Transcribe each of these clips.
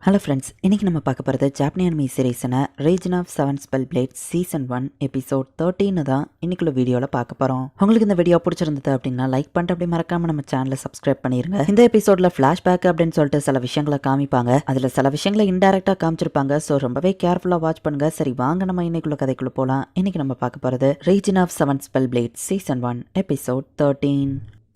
Hello friends, இன்றைக்கி நம்ம பார்க்க போகிறது ஜாப்பனி அனிமி சீரீஸான reign of 7 spell blade season 1 episode 13 தான் இன்னைக்குள்ள வீடியோவில் பார்க்க போகிறோம். உங்களுக்கு இந்த வீடியோ பிடிச்சிருந்தது அப்படின்னா லைக் பண்ணிட்டு அப்படி மறக்காமல் நம்ம சேனலை சப்ஸ்கிரைப் பண்ணிடுங்க. இந்த எபிசோடில் ஃப்ளாஷ்பேக் அப்படின்னு சொல்லிட்டு சில விஷயங்களை காமிப்பாங்க. அதில் சில விஷயங்களை இன்டெரக்டாக காமிச்சிருப்பாங்க. ஸோ ரொம்பவே கேர்ஃபுல்லாக வாட்ச் பண்ணுங்க. சரி வாங்க நம்ம இன்னைக்குள்ள கதைக்குள்ளே போகலாம். இன்றைக்கி நம்ம பார்க்க போகிறது reign of 7 spell blade season 1 episode 13.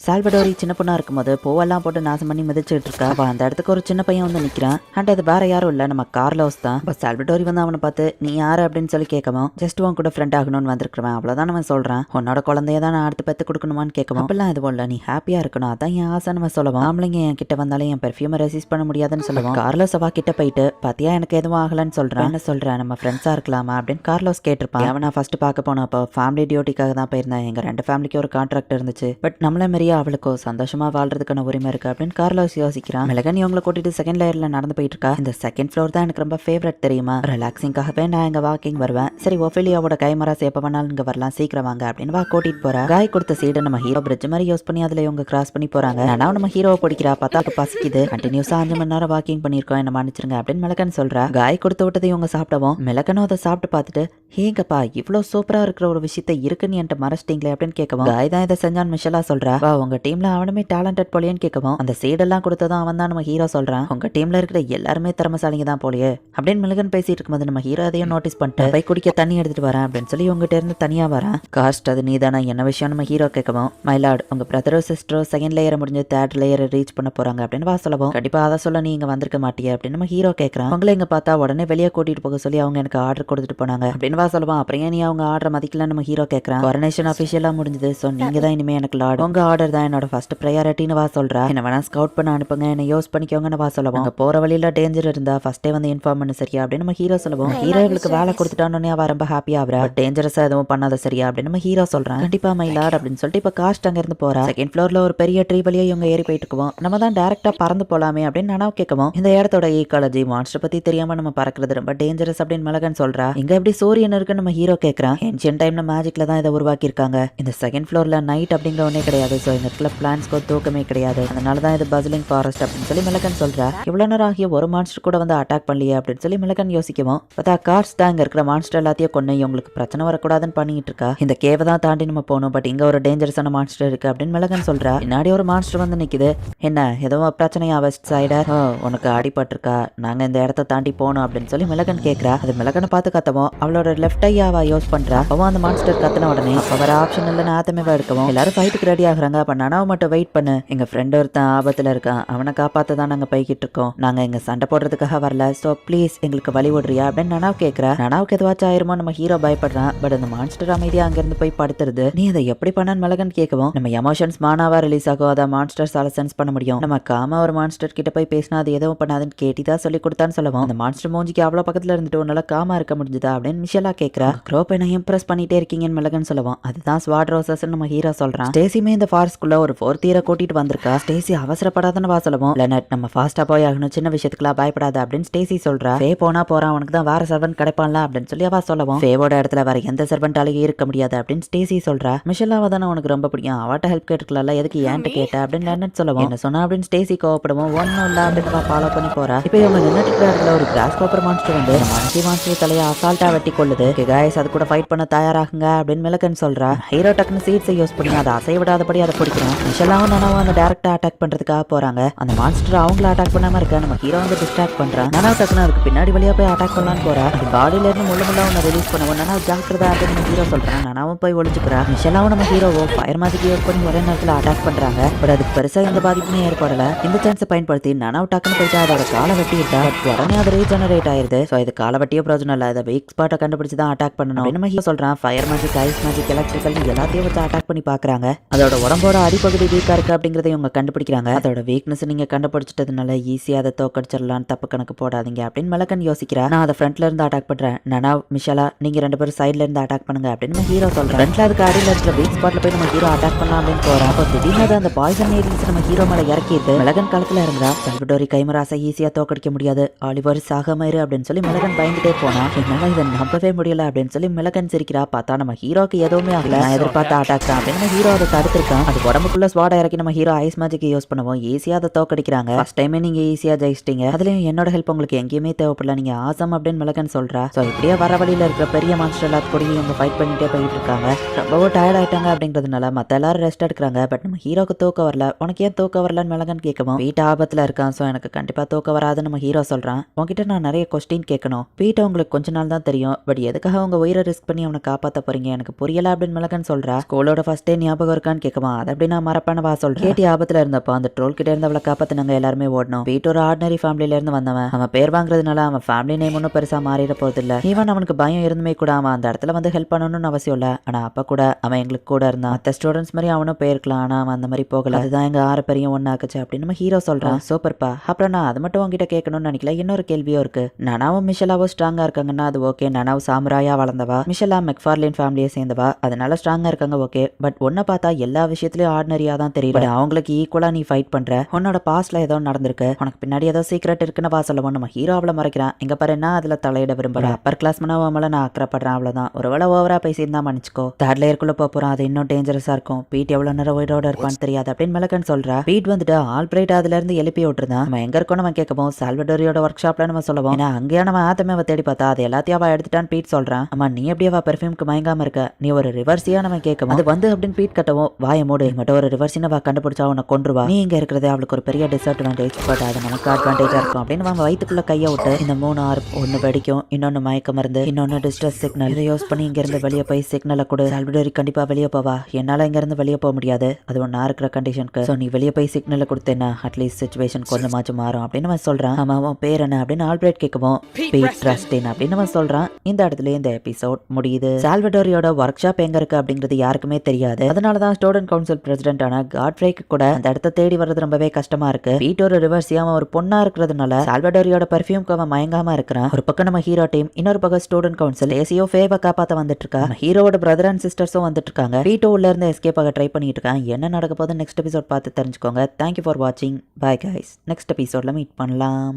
Salvadori சின்ன பொண்ணா இருக்கும்போது பூவெல்லாம் போட்டு நாசம் பண்ணி மிதிச்சுட்டு இருக்கா. அந்த இடத்துக்கு ஒரு சின்ன பையன் வந்து நிக்கிறான். அண்ட் அது வேற யாரும் இல்ல, நம்ம கார்லோஸ் தான். பட் சால்வடோரி வந்து அவனை பார்த்து நீ யாரு அப்படின்னு சொல்லி கேட்கவும், ஜஸ்ட் உன் கூட ஃப்ரெண்ட் ஆகணும்னு வந்திருக்கிறவன், அவ்வளவுதான் அவன் சொல்றான். உன்னோட குழந்தைய தான் நான் அடுத்து பெத்து கொடுக்கணுமான்னு கேட்கவும், அப்பெல்லாம் இது போல நீ ஹாப்பியா இருக்கணும், அதான் என் ஆசை நம்ம சொல்லுவோம். ஆம்பளைங்க என் கிட்ட வந்தாலும் என் பெர்ஃபியூமை ரெசிஸ்ட் பண்ண முடியாதுன்னு சொல்லுவோம். கார்லோஸ் அவா கிட்ட போயிட்டு பாத்தியா எனக்கு எதுவும் ஆகலன்னு சொல்றான். என்ன சொல்றேன், நம்ம ஃப்ரெண்ட்ஸா இருக்கலாமா அப்படின்னு கார்லோஸ் கேட்டிருப்பான். அவன் நான் ஃபர்ஸ்ட் பார்க்க போனப்போ ஃபேமிலி டியூட்டிக்காக தான் போயிருந்தேன். எங்க 2 ஃபேமிலிக்கு ஒரு கான்ட்ராக்ட் இருந்துச்சு. பட் நம்மள மாரியா அவளுக்கோ சந்தோஷமா வாழ்றதுக்கான உரிமை இருக்கு அப்படின்னு கார்லோஸ் யோசிக்கிறான். மெலகன் இவங்களை கூட்டிட்டு செகண்ட் லேயர்ல நடந்து போயிட்டு இருக்கா. இந்த செகண்ட் ஃப்ளோர் தான் எனக்கு ரொம்ப ஃபேவரட் தெரியுமா. ரிலாக்ஸிங்காகவே நான் இங்க வாக்கிங் வருவேன். சரி ஒஃபிலியாவோட கைமராஸ் எப்ப வேணாலும் இங்க வரலாம், சீக்கிரம் வாங்க அப்படின்னு வா கூட்டிட்டு போறா. காய் கொடுத்த சீடை நம்ம ஹீரோ பிரிட்ஜ் மாதிரி யூஸ் பண்ணி அதுல இவங்க கிராஸ் பண்ணி போறாங்க. ஆனா நம்ம ஹீரோவை பிடிக்கிறா. பத்தாக்கு பசிக்குது, கண்டினியூஸா 5 மணி நேரம் வாக்கிங் பண்ணிருக்கோம், என்ன மன்னிச்சிருங்க அப்படின்னு மெலகன் சொல்றா. காய் கொடுத்து விட்டதை இவங்க சாப்பிடவும் மெலகனும் அதை சாப்பிட்டு பார்த்துட்டு ஹேங்கப்பா இவ்வளவு சூப்பரா இருக்கிற ஒரு விஷயத்த இருக்குன்னு என்கிட்ட மறைச்சிட்டீங்களே அப்படின்னு கேட்கவும், காய் தான் இதை செஞ்சான் மிஷலா சொல்றா. வா உங்க டீம்ல அவனுமே டேலண்டட் போலியன்னு கேட்கவும், அந்த சீடெல்லாம் கொடுத்ததும் அவன் தான் நம்ம ஹீரோ சொல்றான். உங்க டீம்ல இருக்கிற எல்லாருமே திறமசாலிங்க தான் போலியே அப்படின்னு மெலகன் பேசிட்டு இருக்கும்போது நம்ம ஹீரோ அதையும் நோட்டீஸ் பண்ணிட்டு போய் குடிக்க தண்ணி எடுத்துட்டு வரேன் அப்படின்னு சொல்லி உங்ககிட்ட இருந்து தனியா வரேன். காஸ்ட் அது நீதானா என்ன விஷயம் நம்ம ஹீரோ கேட்கவும், மைலாட் உங்க பிரதரோ சிஸ்டரோ செகண்ட் லேயரை முடிஞ்சு 3rd லேயரை ரீச் பண்ண போறாங்க அப்படின்னு வா சொல்லவும், கண்டிப்பா அதை சொல்ல நீ இங்க வந்திருக்க மாட்டியே அப்படின்னு நம்ம ஹீரோ கேட்கறான். உங்களை இங்க பார்த்தா உடனே வெளியே கூட்டிட்டு போக சொல்லி அவங்க எனக்கு ஆர்டர் கொடுத்துட்டு போனாங்க அப்படின்னு வா சொல்லுவான். அப்புறம் ஏன் நீ அவங்க ஆர்டர் மதிக்கல நம்ம ஹீரோ கேட்கறான். கொரோனேஷன் அபிஷியலா முடிஞ்சது, சோ நீங்க தான் இனிமே எனக்கு லார்ட், உங்க ஆர்டர் தான் என்னோட ஃபர்ஸ்ட் ப்ரையாரிட்டின்னு வா சொல்றா. என்ன வேணா ஸ்கவுட் பண்ண அனுப்புங்க, என்ன யூஸ் பண்ணிக்கோங்கன்னு வா சொல்லவும், அங்க போற வழியில டேஞ்சர் இருந்தா ஃபர்ஸ்டே வந்து இன்ஃபார்ம் பண்ணு சரியா அப்படின்னு நம்ம ஹீரோ சொல்லவும், ஹீரோவுக்கு வேலை கொடுத்துட்டானே அவ ரொம்ப ஹாப்பியா ஆகுறா. டேஞ்சரஸா எதுவும் பண்ணாத சரியா அப்படின்னு நம்ம ஹீரோ சொல்றான். கண்டிப்பா மை லார்ட் அப்படின்னு சொல்லிட்டு இப்ப காஸ்ட் அங்க இருந்து போறா. செகண்ட் ஃப்ளோர்ல ஒரு பெரிய ட்ரீ வழியா இவங்க ஏறி போயிட்டு இருக்கோம். நம்ம தான் டைரக்டா பறந்து போலாமே அப்படின்னு நானாவ கேட்கவும், இந்த இடத்தோட ஈக்காலஜி மான்ஸ்டர் பத்தி தெரியாம நம்ம பறக்கிறது ரொம்ப டேஞ்சரஸ் அப்படின்னு மெலகன் சொல்றா. இங்க எப்படி சூரியன் இருக்குன்னு நம்ம ஹீரோ கேட்கறான். ஏன்ஷியன்ட் டைம்ல மேஜிக்ல தான் இதை உருவாக்கி இருக்காங்க. இந்த செகண்ட் ஃப்ளோர்ல நைட் அப்படிங்கிற ஒன்னே கிடையாது. சோ இந்த இடத்துல பிளான்ஸ்க்கோ தூக்கமே கிடையாது. அதனால தான் இது பஸ்லிங் ஃபாரஸ்ட் அப்படின்னு சொல்லி மெலகன் சொல்றா. இவ்வளவு நேரம் ஆகிய ஒரு மான்ஸ்டர் கூட வந்து அட்டாக் பண்ணலையே அப்படின்னு சொல்லி மெலகன் யோசிக்கவும், பார்த்தா கார்ஸ் தான் இங்க இருக்கிற மான்ஸ்டர் எல்லாத்தையும் கொண்டு இவங்களுக்கு பிரச்சனை வரக்கூடாதுன்னு பண்ணிட்டு இருக்கா. இந்த கேவை தான் தாண்டி நம்ம போகணும், பட் இங்க ஒரு டேஞ்சரஸான மான்ஸ்டர் இருக்கு அப்படின்னு மெலகன் சொல்றா. பின்னாடி ஒரு மான்ஸ்டர் வந்து நிக்குது. என்ன எதுவும் பிரச்சனையா வெஸ்ட் சைடா, உனக்கு அடிபட்டிருக்கா, நாங்க இந்த இடத்த தாண்டி போகணும் அப்படின்னு சொல்லி மெலகன் கேட்கறா. அது மெலகனை பார்த்து கத்தவும் அவளோட லெஃப்ட் ஐயாவா யூஸ் பண்றா. அவன் அந்த மான்ஸ்டர் கத்தின உடனே அவர ஆப்ஷன் இல்லைன்னு ஆத்தமேவா எடுக்கவும் எல்லாரும் ஃபைட்டுக்கு ரெடி ஆகுறாங்க. அப்ப நானாவ மட்டும் வெயிட் பண்ணு, எங்க ஃப்ரெண்ட் ஒருத்தன் ஆபத்துல இருக்கான், அவனை காப்பாத்த தான் நாங்க போய்கிட்டு இருக்கோம், நாங்க இங்க சண்டை போடுறதுக்காக வரல, சோ ப்ளீஸ் எங்களுக்கு வழி விடுறியா அப்படின்னு நனாவ் கேட்கறா. நனாவுக்கு எதுவாச்சும் ஆயிருமோ நம்ம ஹீரோ பயப்படுறான். பட் அந்த மான்ஸ்டர் அமைதியா அங்கிருந்து போய் படுத்துருது. நீ அதை எப்படி பண்ணான்னு மெலகன் கேட்கவும், நம்ம எமோஷன்ஸ் மானாவா ரிலீஸ் ஆகும், அதை மான்ஸ்டர்ஸால சென்ஸ் பண்ண முடியும், நம்ம காம ஒரு மான்ஸ்டர் கிட்ட போய் பேசினா அது எதுவும் பண்ணாதுன்னு கேட்டிதான் சொல்லி கொடுத்தான்னு சொல்லுவோம். அந்த மான்ஸ்டர் மூஞ்சிக்கு அவ்வளவு பக்கத்துல இருந்துட்டு உன்னால காமா இருக்க முடிஞ்சதா அப்படின்னு மிஷலா கேட்கறா. க்ரோப் என்ன இம்ப்ரெஸ் பண்ணிட்டே இருக்கீங்கன்னு மெலகன் சொல்லுவோம். அதுதான் ஸ்வாட் ரோசஸ் நம்ம ஹீரோ சொல்றான். ஸ்டேசியுமே இந்த ஃபாரஸ்ட்குள்ள ஒரு 4th இயரை கூட்டிட்டு வந்திருக்கா. ஸ்டேசி அவசரப்படாதன்னு வா சொல்லுவோம். லெனட் நம்ம ஃபாஸ்டா போய் ஆகணும், சின்ன விஷயத்துக்குலாம் பயப்படாத அப்படின்னு ஸ்டேசி சொல்றா. ஃபே போனா போறான், உனக்கு தான் வேற சர்வன்ட் கிடைப்பான்ல அப்படின்னு சொல்லி அவ சொல்லவும், ஃபேவோட இடத்துல வேற எந்த சர்வன்ட்டாலையும் இருக்க முடியாது அப்படின்னு ஸ்டேசி சொல்றா. மிஷல்லாவை தானே உனக்கு ரொம்ப பிடிக்கும், அவட்ட ஹெல்ப் கேட்டுக்கலாம்ல, எதுக்கு ஏன்ட்ட கேட்ட அப்படின்னு லெனட் சொல்லவும், என்ன சொன்னா அப்படின்னு ஸ்டேசி கோவப்படுவோம். ஒன்னும் இல்ல அப்படின்னு ஃபாலோ பண்ணி போறா. இப்போ இவங்க நின்னுட்டு இருக்கிற இடத்துல ஒரு கிராஸ் கோப்பர் மான்ஸ்டர் வந்து மனுஷி மான்ஸ்டர் தலையை அசால்ட்டா வெட்டி கொள்ளுது. கைஸ் அது கூட ஃபைட் பண்ண தயாராகுங்க அப்படின்னு மெலகன் சொல்றா. ஹீரோ டக்குன்னு சீட்ஸை யூஸ் பண்ணி அதை அசைய விடாதபடி அதை பிடிக்கிறான். மிஷல்லாவும் நனாவும் அந்த டேரக்டா அட்டாக் பண்றதுக்காக போறாங்க. அந்த மான்ஸ்டர் அவங்கள அட்டாக் பண்ணாம இருக்க நம்ம ஹீரோ வந்து டிஸ்ட்ராக்ட் பண்றான். நனா டக்குன்னு அதுக்கு பின்னாடி வழியா போய் அட்டாக் பண்ணலான்னு போறா. அது பாடியில இருந்து முள்ள ஒன்னு ரிலீஸ் பண்ணுவோம். நனா ஜாக்கிரதா அப்படின்னு நம்ம ஹீரோ சொல்றான். நனாவும் போய் ஒளிச்சுக்கிறா. மிஷல்லாவும் நம்ம ஹீரோவோ ஃபயர் மேஜிக் யூஸ் பண்ணி ஒரே நேரத்தில் அட்டாக் பண்றாங்க. பட் அதுக்கு பெருசா எந்த பாதிப்புமே ஏற்படல. இந்த சான்ஸை பயன்படுத்தி நனாவ் டக்குன்னு போயிட்டு அதோட காலை வெட்டி விட்டா. உடனே அது ரீஜெனரேட் ஆயிருது. சோ இது காலை வெட்டியோ பிரயோஜனம் இல்ல, அதை வீக் ஸ்பாட்டை கண்டுபிடிச்சு தான் அட்டாக் பண்ணணும். நம்ம ஹீரோ சொல்றான். Fire magic, ice magic, electrical எல்லாத்தையும் வச்சு அட்டாக் பண்ணி பாக்குறாங்க. அதோட உடம்போட அடிப்பகுதி வீக்கா இருக்கு அப்படிங்கறத இவங்க கண்டுபிடிக்கிறாங்க. அதோட வீக்னஸ் நீங்க கண்டுபிடிச்சிட்டதுனால ஈஸியா அதை தோக்கடிச்சிடலான்னு தப்பு கணக்கு போடாதீங்க அப்படின்னு மெலகன் யோசிக்கிறா. நான் அதை ஃப்ரண்ட்ல இருந்து அட்டாக் பண்றேன், நனாவ் மிஷலா நீங்க 2 பேரும் சைட்ல இருந்து அட்டாக் பண்ணுங்க அப்படின்னு நம்ம ஹீரோ சொல்றேன். ஃப்ரண்ட்ல அதுக்கு அடியில இருக்கிற வீக் ஸ்பாட்ல போய் நம்ம ஹீரோ அட்டாக் பண்ணலாம் அப்படின்னு போறா. அப்போ திடீர்னு அந்த பாய்சன் ஏரிஸ் நம்ம ஹீரோ மேல இறக்கிட்டு மெலகன் காலத்துல இருந்தா சால்வடோரி கைமராசை ஈஸியா தோக்கடிக்க முடியாது, ஆலிவர் சாகமயிரு அப்படின்னு சொல்லி மெலகன் பயந்துட்டே போனா. என்னால இதை நம்பவே முடியல அப்படின்னு சொல்லி மிளகன் சிரிக்கிறா. பார்த்தா நம்ம ஹீரோக்கு எதுவுமே ஆகல. நான் எதிர்பார்த்த அட்டாக் தான் அப்படின்னு ஹீரோ அதை தடுத்திருக்கான். அது உடம்புக்குள்ள ஸ்வாட் இறக்கி நம்ம ஹீரோ ஐஸ் மேஜிக் யூஸ் பண்ணுவோம். ஈஸியா அதை தோக்கடிக்கிறாங்க. ஃபர்ஸ்ட் டைமே நீங்க ஈஸியா ஜெயிச்சிட்டீங்க. அதுலயும் என்னோட ஹெல்ப் உங்களுக்கு எங்கேயுமே தேவைப்படல. நீங்க ஆசம் அப்படின்னு மிளகன் சொல்றா. சோ இப்படியே வர வழியில இருக்கிற பெரிய மான்ஸ்டர் எல்லாத்து கூட இவங்க ஃபைட் பண்ணிட்டே போயிட்டு இருக்காங்க. ரொம்பவும் டயர்ட் ஆயிட்டாங்க அப்படிங்கிறதுனால மத்த எல்லாரும் ரெஸ்ட் எடுக்கிறாங்க. பட் நம்ம ஹீரோக்கு தூக்கம் வரல. உனக்கு ஏன் தூக்கம் வரலன்னு மிளகன் கேட்கவும் பீட் ஆபத்துல இருக்கான். சோ எனக்கு கண்டிப்பா தூக்கம் வராதுன்னு நம்ம ஹீரோ சொல்றான். உங்ககிட்ட நான் நிறைய கொஸ்டின் கேட்கணும். பீட்டை உங்களுக்கு கொஞ்ச நாள் தான் தெரியும். பட் எதுக்காக உங்க உயிரை ரிஸ்க் பண்ணி அவனை காப்பாத்த போறீங்க எனக்கு புரியல அப்படின்னு மிளகன் சொல்றா. ஸ்கூலோட ஃபர்ஸ்ட் டே ஞாபகம் இருக்கான்னு கேட்குமா. அதை அப்படி நான் மறப்பானவா சொல்றேன். கேட்டி ஆபத்துல இருந்தப்போ அந்த ட்ரோல் கிட்ட இருந்து அவளை காப்பாத்தினாங்க. எல்லாருமே ஓடணும். பீட் ஒரு ஆர்டினரி ஃபேமிலில இருந்து வந்தவன். அவன் பேர் வாங்குறதுனால அவன் ஃபேமிலி நேம் ஒன்னும் பெருசா மாறிட போறது இல்ல. ஈவன் அவனுக்கு பயம் இருந்துமே கூட அவன் அந்த இடத்துல வந்து ஹெல்ப் பண்ணணும்னு அவசியம் இல்ல. ஆனா அப்ப கூட அவன் எங்களுக்கு கூட இருந்தான். மற்ற ஸ்டூடெண்ட்ஸ் மாதிரி அவனும் போயிருக்கலாம். ஆனா அவன் அந்த மாதிரி போகல. அதுதான் எங்க 6 பேரையும் ஒன்னாக்குச்சு அப்படின்னு நம்ம ஹீரோ சொல்றான். சூப்பர்ப்பா. அப்புறம் நான் அது மட்டும் உங்ககிட்ட கேட்கணும்னு நினைக்கல. இன்னொரு கேள்வியும் இருக்கு. நனாவும் மிஷலாவும் ஸ்ட்ராங்கா இருக்காங்கன்னா அது ஓகே. நனாவும் சாமுராயா வளர்ந்தவா. மிஷலா மெக்ஃபார்லின் ஃபேமிலியை சேர்ந்தவா. அதனால ஸ்ட்ராங்கா இருக்காங்க ஓகே. பட் ஒன்ன பார்த்தா எல்லா விஷயத்திலயும் ஆர்டினரியா தான் தெரியும். அவங்களுக்கு ஈக்குவலா நீ ஃபைட் பண்ற. உன்னோட பாஸ்ட்ல ஏதோ நடந்திருக்கு. உனக்கு பின்னாடி ஏதோ சீக்ரெட் இருக்குன்னு வா சொல்லவும் நம்ம ஹீரோ அவளை மறைக்கிறான். எங்க பாரு நான் அதுல தலையிட விரும்புறேன். அப்பர் கிளாஸ் மனவாமல நான் அக்கறப்படுறேன். அவ்வளவுதான். ஒருவேளை ஓவரா பேசியிருந்தா மன்னிச்சுக்கோ. தேர்ட் லேயருக்குள்ள போறோம். அது இன்னும் டேஞ்சரஸா இருக்கும். பீட் எவ்வளவு நேரம் உயிரோட இருப்பான்னு தெரியாது அப்படின்னு மிளகன் சொல்றா. பீட் வந்துட்டு ஆல்பிரைட் அதுல இருந்து எழுப்பி விட்டுருந்தான். நம்ம எங்க இருக்கோம் நம்ம கேட்கவும் சால்வடோரியோட ஒர்க் ஷாப்ல நம்ம சொல்லவும் ஏன்னா அங்கேயா நம்ம ஆத்தமே தேடி பார்த்தா அது எல்லாத்தையும் அவ எடுத்துட்டான்னு பீட் சொல்றான். அம்மா நீ எப்படியா அவ பெர்ஃபியூம்க்கு மயங்காம இருக்க. நீ ஒரு ரிவர்ஸியா நம்ம கேட்கவும் அது வந்து அப்படின்னு பீட் கட்டவும் வாய மூடு. மட்டும் ஒரு ரிவர்ஸின்னு அவ கண்டுபிடிச்சா உன்னை கொன்றுவா. நீ இங்க இருக்கிறது அவளுக்கு ஒரு பெரிய டிஸ்அட்வான்டேஜ். பட் அது நமக்கு அட்வான்டேஜா இருக்கும் அப்படின்னு அவன் வயிற்றுக்குள்ள கையை விட்டு இந்த 3 ஆறு ஒன்னு வெடிக்கும். இன்னொன்னு மயக்க மருந்து. இன்னொன்னு டிஸ்ட்ரஸ் சிக்னல். இதை யூஸ் பண்ணி இங்க இருந்து வெளியே போய் சிக்னலை கொடு. சால்வடோரி கண்டிப்பா வெளியே போவா. என்னால இங்க இருந்து வெளியே போக முடியாது. அது ஒன்னா இருக்கிற கண்டிஷனுக்கு. சோ நீ வெளியே போய் சிக்னலை கொடுத்தேன்னா அட்லீஸ்ட் சிச்சுவேஷன் கொஞ்சமாச்சும் மாறும் அப்படின்னு அவன் சொல்றான். அவன் பேர் என்ன அப்படின்னு ஆல்பிரைட் கேட்கவும் பீட் ரஸ்டின் அப்படின்னு அவன் சொல்றான். இந்த இடத்துல இந்த எபிசோட் முடியுது. சால்வடோரியோட ஒர்க் ஷாப் எங்க இருக்கு அப்படிங்கிறது யாருக்குமே தெரியாது. அதனாலதான் ஸ்டூடெண்ட் கவுன்சில் பிரசிடென்டான காட்ஃப்ரேக்கு கூட அந்த இடத்த தேடி வர்றது ரொம்பவே கஷ்டமா இருக்கு. பீட் ஒரு ரிவர்ஸியா அவன் ஒரு பொண்ணா இருக்கிறதுனால சால்வடோரியோட பெர்ஃபியூம்க்கு அவன் மயங்காம இருக்கிறான். ஒரு பக்கம் நம்ம ஹீரோ டீம், இன்னொரு பக்கம் ஸ்டூடெண்ட் கவுன்சில் ஏசியோ ஃபேவை காப்பாத்த வந்துட்டு இருக்கா. ஹீரோட பிரதர் அண்ட் சிஸ்டர்ஸும் வந்துட்டு இருக்காங்க. பீட்டோ உள்ள இருந்து எஸ்கேப் ஆக ட்ரை பண்ணிட்டு இருக்கான். என்ன நடக்க போகுது நெக்ஸ்ட் எபிசோட் பார்த்து தெரிஞ்சுக்கோங்க. தேங்க்யூ ஃபார் வாட்சிங். Bye guys. நெக்ஸ்ட் எபிசோட்ல மீட் பண்ணலாம்.